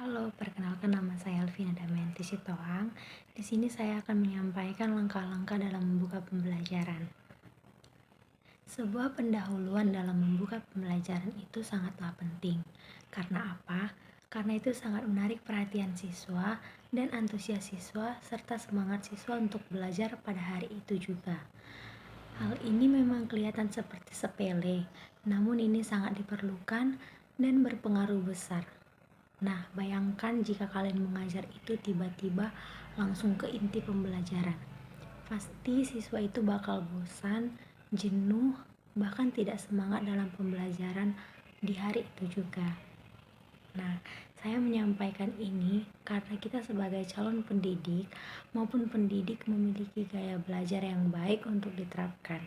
Halo, perkenalkan nama saya Elvina Damayanti Sitohang. Di sini saya akan menyampaikan langkah-langkah dalam membuka pembelajaran. Sebuah pendahuluan dalam membuka pembelajaran itu sangatlah penting. Karena apa? Karena itu sangat menarik perhatian siswa dan antusias siswa serta semangat siswa untuk belajar pada hari itu juga. Hal ini memang kelihatan seperti sepele, namun ini sangat diperlukan dan berpengaruh besar. Nah, bayangkan jika kalian mengajar itu tiba-tiba langsung ke inti pembelajaran. Pasti siswa itu bakal bosan, jenuh, bahkan tidak semangat dalam pembelajaran di hari itu juga. Nah, saya menyampaikan ini karena kita sebagai calon pendidik maupun pendidik memiliki gaya belajar yang baik untuk diterapkan.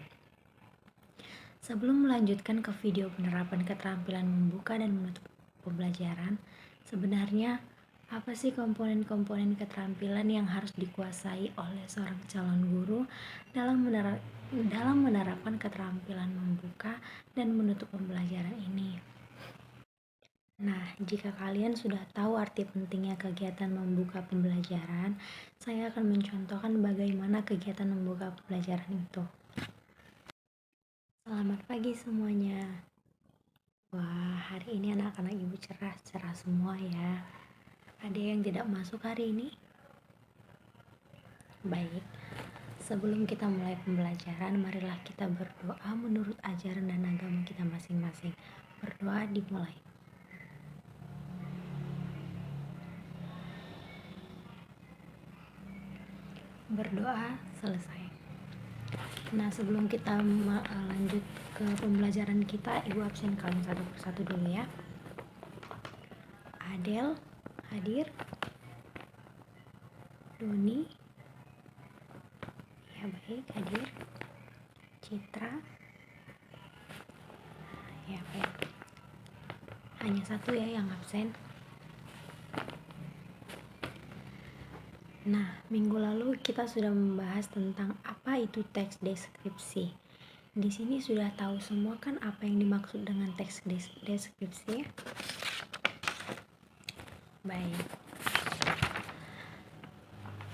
Sebelum melanjutkan ke video penerapan keterampilan membuka dan menutup pembelajaran, sebenarnya apa sih komponen-komponen keterampilan yang harus dikuasai oleh seorang calon guru dalam menerapkan keterampilan membuka dan menutup pembelajaran ini? Nah, jika kalian sudah tahu arti pentingnya kegiatan membuka pembelajaran, saya akan mencontohkan bagaimana kegiatan membuka pembelajaran itu. Selamat pagi semuanya. Wah, hari ini anak-anak ibu cerah semua ya. Ada yang tidak masuk hari ini? Baik, sebelum kita mulai pembelajaran, marilah kita berdoa menurut ajaran dan agama kita masing-masing. Berdoa dimulai. Berdoa selesai. Nah, sebelum kita lanjut ke pembelajaran kita, ibu absen kalian satu persatu dulu ya. Adel hadir. Doni, ya baik, hadir. Citra, ya baik. Hanya satu ya yang absen. Nah, minggu lalu kita sudah membahas tentang apa itu teks deskripsi. Di sini sudah tahu semua kan apa yang dimaksud dengan teks deskripsi? Baik.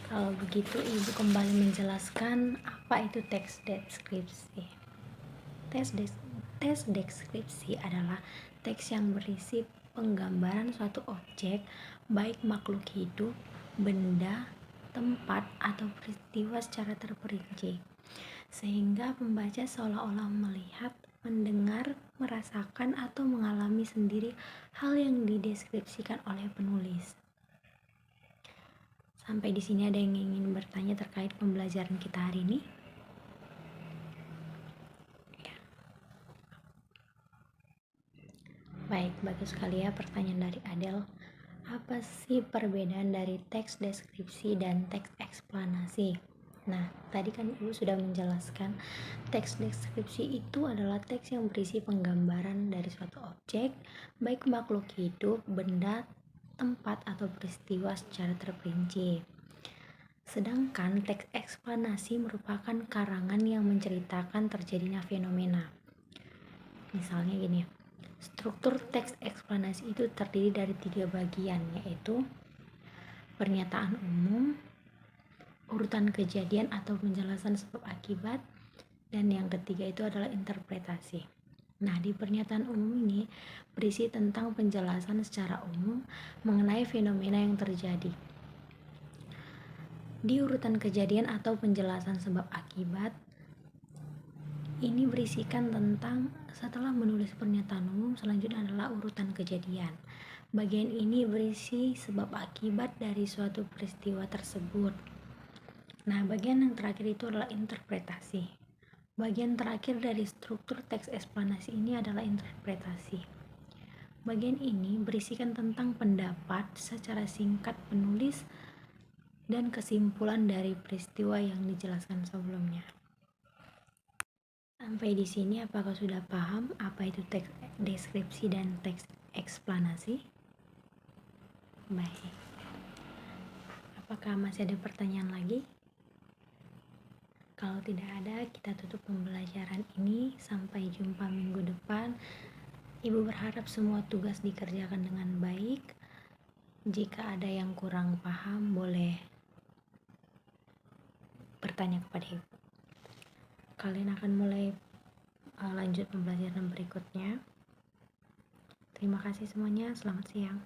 Kalau begitu, ibu kembali menjelaskan apa itu teks deskripsi. Teks deskripsi adalah teks yang berisi penggambaran suatu objek, baik makhluk hidup, benda, tempat, atau peristiwa secara terperinci, sehingga pembaca seolah-olah melihat, mendengar, merasakan, atau mengalami sendiri hal yang dideskripsikan oleh penulis. Sampai di sini ada yang ingin bertanya terkait pembelajaran kita hari ini? Baik, bagus sekali ya pertanyaan dari Adel. Apa sih perbedaan dari teks deskripsi dan teks eksplanasi? Nah, tadi kan Ibu sudah menjelaskan teks deskripsi itu adalah teks yang berisi penggambaran dari suatu objek, baik makhluk hidup, benda, tempat, atau peristiwa secara terperinci. Sedangkan teks eksplanasi merupakan karangan yang menceritakan terjadinya fenomena. Misalnya gini, struktur teks eksplanasi itu terdiri dari 3 bagian, yaitu pernyataan umum, urutan kejadian atau penjelasan sebab akibat, dan yang ketiga itu adalah interpretasi. Nah, di pernyataan umum ini berisi tentang penjelasan secara umum mengenai fenomena yang terjadi. Di urutan kejadian atau penjelasan sebab akibat, ini berisikan tentang setelah menulis pernyataan umum, selanjutnya adalah urutan kejadian. Bagian ini berisi sebab akibat dari suatu peristiwa tersebut. Nah, bagian yang terakhir itu adalah interpretasi. Bagian terakhir dari struktur teks eksplanasi ini adalah interpretasi. Bagian ini berisikan tentang pendapat secara singkat penulis dan kesimpulan dari peristiwa yang dijelaskan sebelumnya. Sampai di sini apakah sudah paham apa itu teks deskripsi dan teks eksplanasi? Baik. Apakah masih ada pertanyaan lagi? Kalau tidak ada, kita tutup pembelajaran ini. Sampai jumpa minggu depan. Ibu berharap semua tugas dikerjakan dengan baik. Jika ada yang kurang paham, boleh bertanya kepada ibu. Kalian akan mulai lanjut pembelajaran berikutnya. Terima kasih semuanya, selamat siang.